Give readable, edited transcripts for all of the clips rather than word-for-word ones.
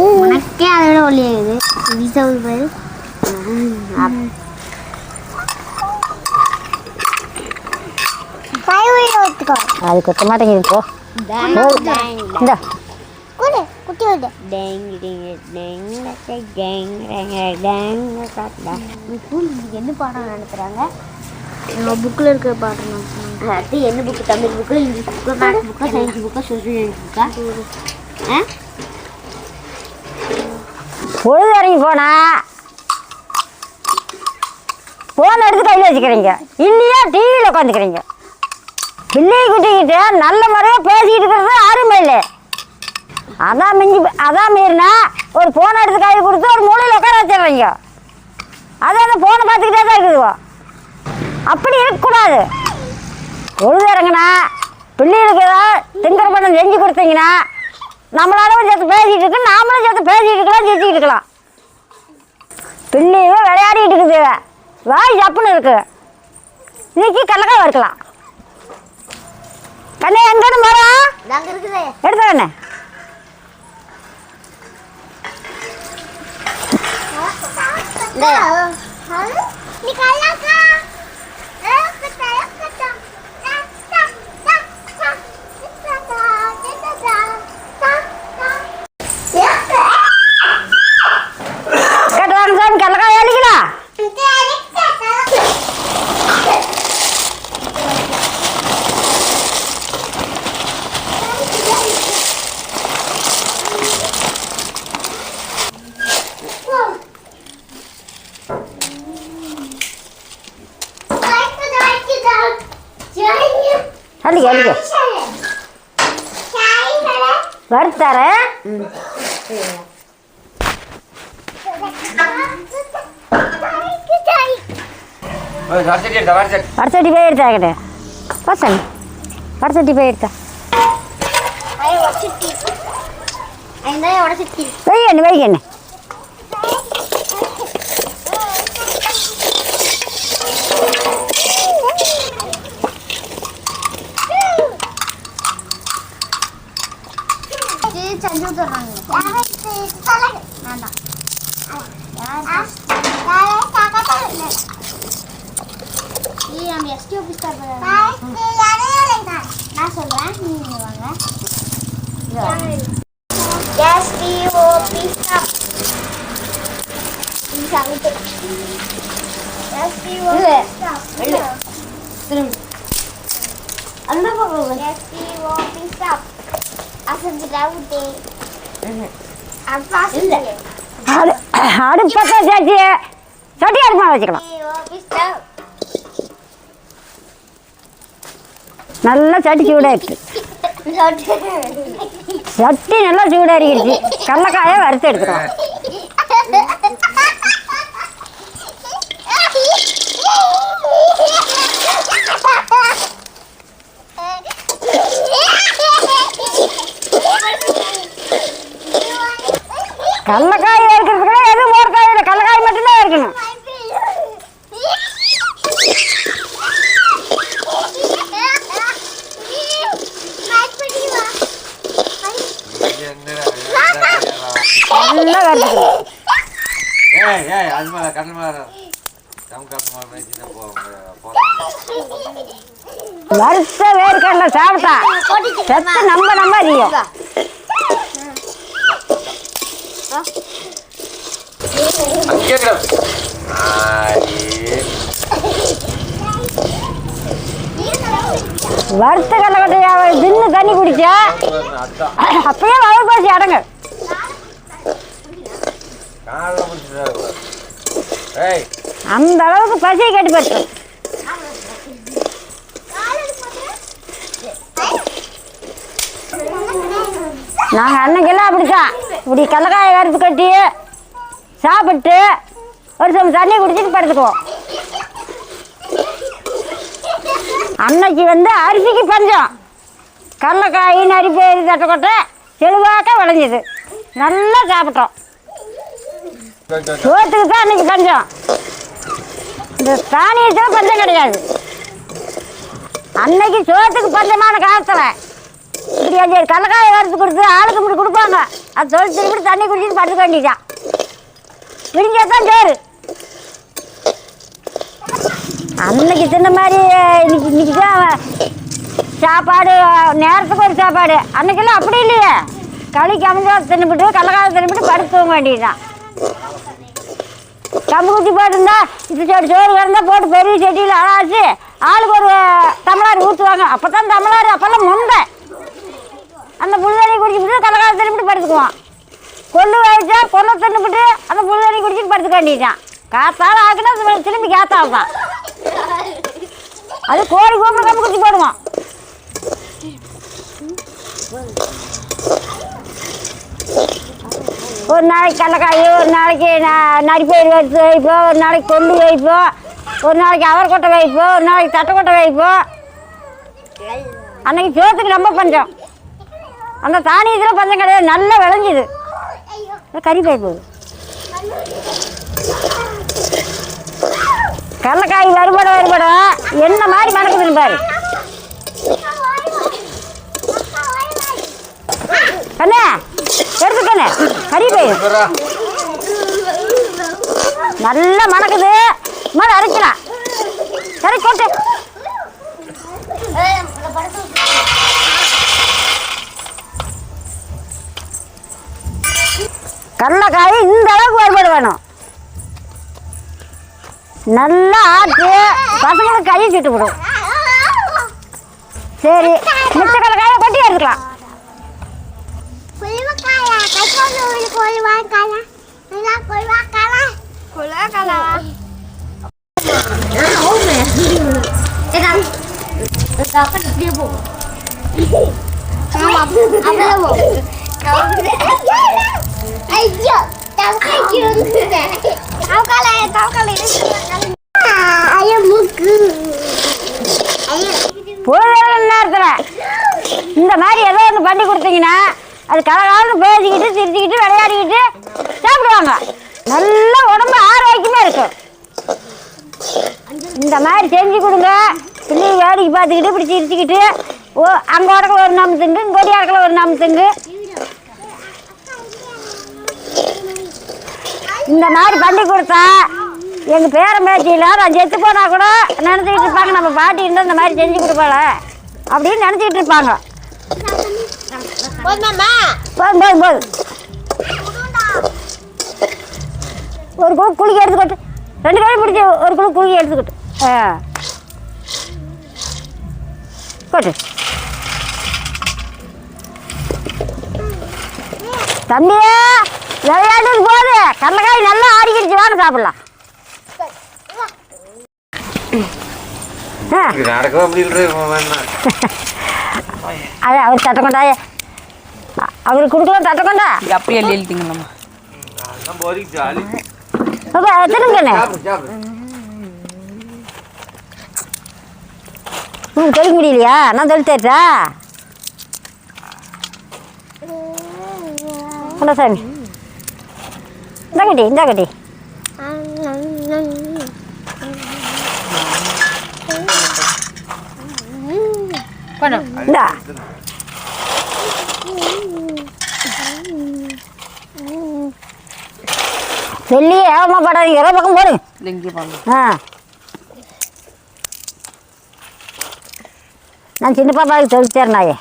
உனக்கே அதோட ஒளியாகுது வீசவுது பாரு. அது கொத்த மாட்டேங்குது போ. இந்த குட்டி விடு. என்ன பாடம் நடத்துறாங்க? புக்கில் இருக்கிற பாடம். அது என்ன book? Tamil book, English book, maths புக்கா, சயின்ஸ் புக்கா, சோசியல் புக்கா? பொழுது இறங்கி போனா போன் எடுத்து கையில் வச்சுக்கிறீங்க, இல்லையா டிவியில் உட்காந்துக்கிறீங்க. பிள்ளை குட்டிக்கிட்ட நல்ல முறையாக பேசிக்கிட்டு இருக்கிறது யாருமே இல்லை. அதான் மீறினா ஒரு ஃபோனை எடுத்து கையில் கொடுத்து ஒரு மூலையில் உட்கார வச்சிடுறீங்க. அதான் அந்த ஃபோனை பார்த்துக்கிட்டே தான் இருக்குதுவோ. அப்படி இருக்கக்கூடாது. பொழுது இறங்கினா பிள்ளைகளுக்கு ஏதாவது திங்கிற பண்ண செஞ்சு கொடுத்தீங்கன்னா நம்மளாலும் சேர்த்து பேசிகிட்டு இருக்கு, நாமளும் சேர்த்து பேசிகிட்டு இருக்கலாம், சிரிச்சுக்கிட்டு இருக்கலாம். பிள்ளையும் விளையாடிக்கிட்டு இருக்குது, வாய் சப்புன்னு இருக்கு. இன்னைக்கு கடலக்காய் வறுக்கலாம். கண்ணே எங்கன்னு மரம் எடுத்த கண்ணே. கட்டுவாங்க சாமி, கடலக்காய் அடிக்கலாம். அடிக்க அடிக்க வறுத்தாரேன். வடசட்டி போய் எடுத்தாக்கிட்ட பசங்க, வடசட்டி போய் எடுத்தா வைகண்ணு வைகண்ணு. அடுப்பத்தை சேர்த்து சட்டி அடுப்பா வச்சுக்கலாம். நல்லா சட்டி சூடாக இருக்கு. சட்டி நல்லா சூடாக இருக்கிடுச்சு. கடலக்காயை வறுத்து எடுத்துக்கலாம். கடலக்காய் இருக்கிறதுக்குள்ள எதுவும் மோர்காய் இல்லை, கடலக்காய் மட்டும்தான் இருக்கணும். நல்லா வறுத்துக்கணும். வறுத்த வேர்க்கடலை சாப்பிட்டா செத்து நம்ம அறியும். வறுத்த கடலக்கட்டையா தின்னு தண்ணி குடிச்சா அப்பயே வயிறு பசி அடங்கு. அந்த அளவுக்கு பசியை கட்டுப்பட்டு நாங்கள் அன்னைக்கெல்லாம் அப்படித்தான். இப்படி கடலக்காயை வறுத்து கட்டி சாப்பிட்டு ஒரு சம் தண்ணி குடிச்சிட்டு படுத்துக்குவோம். அன்னைக்கு அரிசிக்கு பஞ்சம். கடலக்காய் நரிப்பேரி தட்டக்கொட்டை செழுவாக்க விளைஞ்சிது, நல்லா சாப்பிட்டோம். சோத்துக்கு தான் அன்னைக்கு பஞ்சம். இந்த தானியத்தில் பஞ்சம் கிடையாது. அன்னைக்கு சோத்துக்கு பஞ்சமான காலத்தில் இப்படி 5 கடலக்காயை வறுத்து கொடுத்து ஆளுக்கு இப்படி கொடுப்பாங்க. அது தொழில் திருப்பி தண்ணி குடிச்சிட்டு படுத்துக்க வேண்டியதான். விடிஞ்சாதான் சோறு. அன்னைக்கு தின்ன மாதிரி இன்னைக்கு தான் சாப்பாடு, நேரத்துக்கு ஒரு சாப்பாடு. அன்னைக்கெல்லாம் அப்படி இல்லையே. களி கமிஞ்சா தின்னுபிட்டு கடலக்காயை தின்னுபிட்டு படுத்து தூங்க வேண்டியதுதான். கம்பு குத்தி போட்டுருந்தா இது சோறு கிடந்தால் போட்டு பெரிய செடியில் அழாச்சு ஆளுக்கு ஒரு டம்ளார் ஊற்றுவாங்க. அப்போ தான் டம்ளார், அப்போல்லாம் முந்தை அந்த புழுதண்ணி குடிச்சுட்டு கடலக்காயை தின்னுபிட்டு படுத்துக்குவோம். கொள்ளு வச்சா கொல்லை தின்னுபிட்டு அந்த புழுதண்ணி குடிச்சிட்டு படுத்துக்க வேண்டியதுதான். காத்தால் ஆக்குனா திரும்பி காத்தால் தான். அது கோழி கூப்பிட கம்பு குத்தி போடுவோம். ஒரு நாளைக்கு கடலக்காய், ஒரு நாளைக்கு நரிப்பயிர் வறுத்து வைப்போம், ஒரு நாளைக்கு கொள்ளு வைப்போம், ஒரு நாளைக்கு அவரைக்கொட்டை வைப்போம், ஒரு நாளைக்கு தட்டைக்கொட்டை வைப்போம். அன்னைக்கு சோத்துக்கு ரொம்ப பஞ்சம். அந்த தானியத்தில் பஞ்சம் கிடையாது, நல்லா விளைஞ்சிது. கறி போகுது. கடலக்காய் வறுபட என்ன மாதிரி மணக்குதுன்னு பாரு. கண்ணே எடுத்துக்கண்ணே, கறி போயிரு. நல்லா மணக்குது. மேலே அரைக்கலாம். சரி போட்டு கடலக்காய் இந்த அளவுக்கு வறுபட வேணும். நல்லா ஆட்டு பசங்களுக்கு கையை சுட்டு விடும். சரி, மிச்ச கடலக்காயை கொட்டி எடுத்துக்கலாம். நேரத்தில் இந்த மாதிரி ஏதோ ஒன்று பண்ணி கொடுத்தீங்கன்னா அது கலகாலன்னு பேசிக்கிட்டு சிரிச்சுக்கிட்டு விளையாடிக்கிட்டு சாப்பிடுவாங்க. நல்லா உடம்பு ஆரோக்கியமாக இருக்கும். இந்த மாதிரி செஞ்சு கொடுங்க. பிள்ளைங்க வேடிக்கை பார்த்துக்கிட்டு இப்படி சிரிச்சுக்கிட்டு அங்கே உடக்கல ஒரு நாமத்துங்க, இங்கே ஒடியாடக்கல ஒரு நாமத்துங்க. இந்த மாதிரி பண்ணி கொடுத்தா எங்கள் பேரன் பேச்சியில் நான் செத்து போனால் கூட நினச்சிக்கிட்டு இருப்பாங்க, நம்ம பாட்டி இருந்தால் இந்த மாதிரி செஞ்சு கொடுப்பாள அப்படின்னு நினச்சிக்கிட்டு இருப்பாங்க. போதும் ஒரு குழு குளிக்க எடுத்துக்கிட்டு 2 கழி பிடிச்சி ஒரு குழு குளிக்க எடுத்துக்கிட்டு போட்டு தம்பியே விளையாடுறது போது கடலக்காய் நல்லா ஆடிக்கிடுச்சு, வாங்க சாப்பிடலாம். அது அவர் தட்டை கொண்டா, அவருக்கு கொடுக்கலாம் தட்டை கொண்டா. அப்படியே எழுதிங்க திருங்கண்ணே தெளிக்க முடியலையா? நான் தெளித்தா சாமி. இந்த கட்டி இந்தா சொல்லி ஏமா படாதீங்க, எவ்வளோ பக்கம் போடுங்க. நான் சின்ன பாப்பாவுக்கு தெளிச்சேன் நாயே.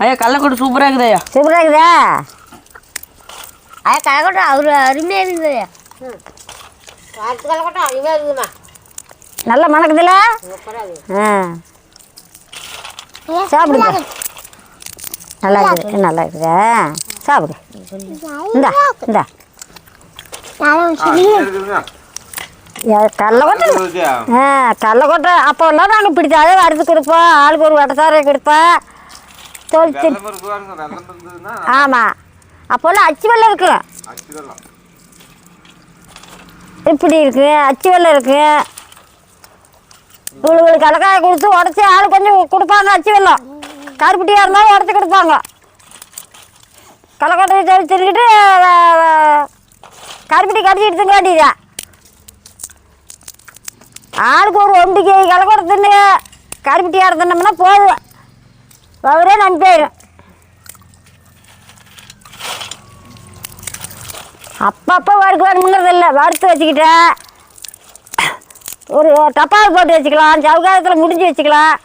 ஐயா கள்ளக்கூட சூப்பராக இருக்குதா? ஐயா சூப்பராக இருக்குதா? ஐயா கள்ளக்கூட்டம் அவரு அருமையாக இருக்குது. ஐயா கள்ளக்கூட்டம் அருமையாக இருக்குதுமா. நல்லா மணக்குதுல? சாப்பிடுங்க. நல்லா இருக்குது, நல்லா இருக்குதா? சாப்பிடு. இந்தா கடலக்கொட்டை அப்போல்லாம் நாங்கள் பிடிச்சாலே வறுத்து கொடுப்போம். ஆளுக்கு ஒரு வடசாரை கொடுப்போம். தொழிச்சு ஆமாம். அப்போல்லாம் அச்சு வெள்ளம் இருக்கு, இப்படி இருக்கு அச்சு வெள்ளம் இருக்கு. இவளுக்கு கடலக்காயை கொடுத்து உடச்சி ஆள் கொஞ்சம் கொடுப்பாங்க. அச்சு வெள்ளம் கருப்பட்டியாக இருந்தாலும் உடச்சி கொடுப்பாங்க. கடலக்கொட்டையை தெளிச்சுக்கிட்டு கருப்பட்டி கடிச்சு எடுத்துக்க வேண்டியதான். ஆளுக்கு ஒரு 1 கேஜி கடலக்கொட்டை தின்னு கருப்பட்டி அரைத்தோம்னா போதும், அவரே நம்பி போயிடும். அப்பப்போ வறுக்கணுங்கிறது இல்லை, வறுத்து வச்சுக்கிட்டேன் ஒரு டப்பாவில் போட்டு வச்சுக்கலாம், சவுகாரத்தில் முடிஞ்சு வச்சுக்கலாம்.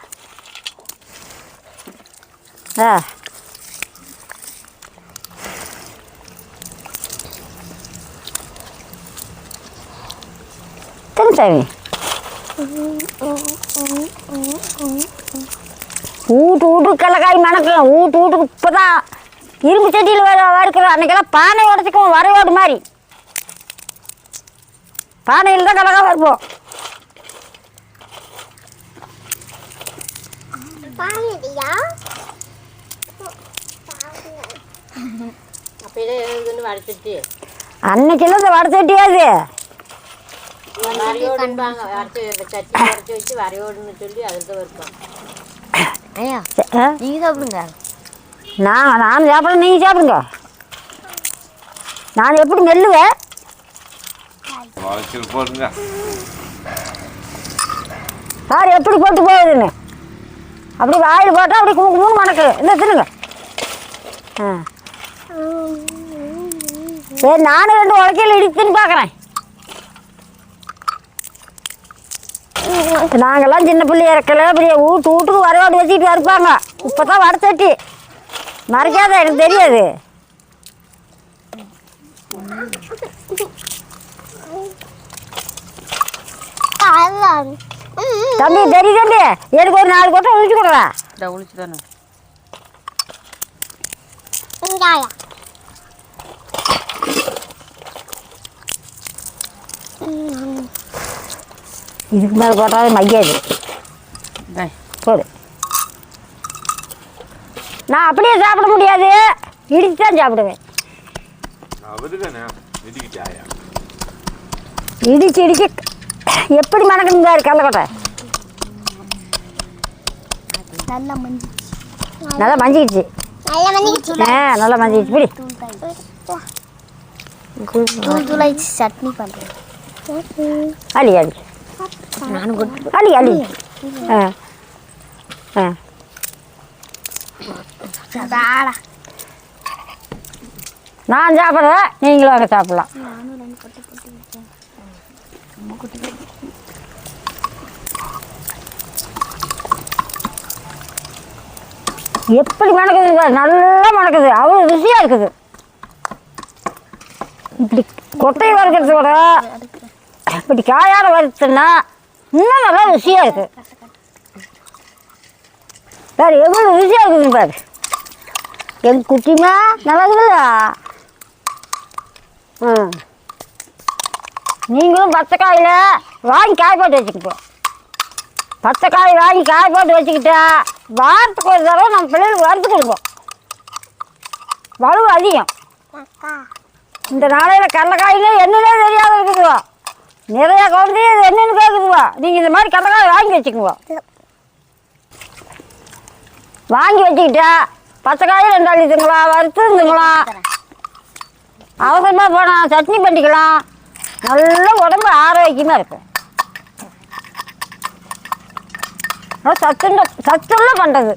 சாமி வீட்டு கடலக்காய் மணக்கும், வீட்டுக்கு இப்போ தான் இரும்பு சட்டியில் வறுக்கிறோம். அன்றைக்கெல்லாம் பானை உடச்சிக்குவோம், வரையோடு மாதிரி பானையில் தான் கடலக்காய் வறுப்போம். அன்னைக்கெல்லாம் இந்த வடச்சட்டியாது நீங்க சாப்பிடுங்க. நான் சாப்பிட்றேன், நீங்கள் சாப்பிடுங்க. நான் எப்படி மெல்லுவேன் சார், எப்படி போட்டு போகுதுன்னு அப்படி வாயில் போட்டால் அப்படி மூணு மணக்கு இல்லை தின்னுங்க. சரி, நானும் 2 உலக்கையில் இடிச்சுன்னு பார்க்குறேன். நாங்கள்லாம் சின்ன பிள்ளைய இருக்கல, அப்படியே வீட்டுக்கு வரவாடு வச்சுக்கிட்டு வறுப்பாங்க. இப்போ தான் வடச்சட்டி மறைக்காத, எனக்கு தெரியாது. தம்பி தெரியும் தம்பி, எனக்கு ஒரு 4 கொட்டை ஒழிச்சு கொடுறா. ஒழிச்சு தானே இதுக்கு மேலே போட்டாலும் மையாது போடு. நான் அப்படியே சாப்பிட முடியாது, இடிச்சு தான் சாப்பிடுவேன். இடிச்சு இடிச்சு எப்படி மணக்கணுங்க கடலக்கொட்டை நல்லா மஞ்சிக்கிடுச்சு. நல்லா மஞ்சிக்கிடுச்சு. பிடி சட்னி பண்ணுறேன். அலி அலி அலி அலி நான் சாப்பிட்றேன், நீங்களும் அங்கே சாப்பிட்லாம். எப்படி மணக்குது, நல்லா மணக்குது, அவ்வளோ ருசியாக இருக்குது. இப்படி கொட்டையை வறுக்கிறத விட இப்படி காயாட வறுத்துன்னா இன்னும் நல்லா ருசியாக இருக்குது. சார் எவ்வளோ ருசியாக இருக்குதுங்க பாரு, எங்கள் குட்டிமா நல்லா இருக்குதா? நீங்களும் பச்சைக்காயில் வாங்கி காய் போட்டு வச்சுக்கிட்டோம். பச்சைக்காய் வாங்கி காய் போட்டு வச்சுக்கிட்டா வாரத்துக்கு ஒரு தடவை நம்ம பிள்ளைகளுக்கு வறுத்து கொடுப்போம். வலு அதிகம். இந்த நாளையில் கடலக்காயிலே என்னன்னே தெரியாத இருக்குதுவா, நிறையா குழந்தைய இது என்னென்னு கேட்குதுவா. நீங்கள் இந்த மாதிரி கடலக்காய் வாங்கி வச்சுக்குவோம். வாங்கி வச்சுக்கிட்டா பச்சைக்காயும் 2 அள்ளி திங்கலாம், வறுத்து திங்கலாம், அவசரமாக போனால் சட்னி பண்ணிக்கலாம். நல்ல உடம்பு ஆரோக்கியமாக இருக்கும். சத்துள்ள பண்ணுறது.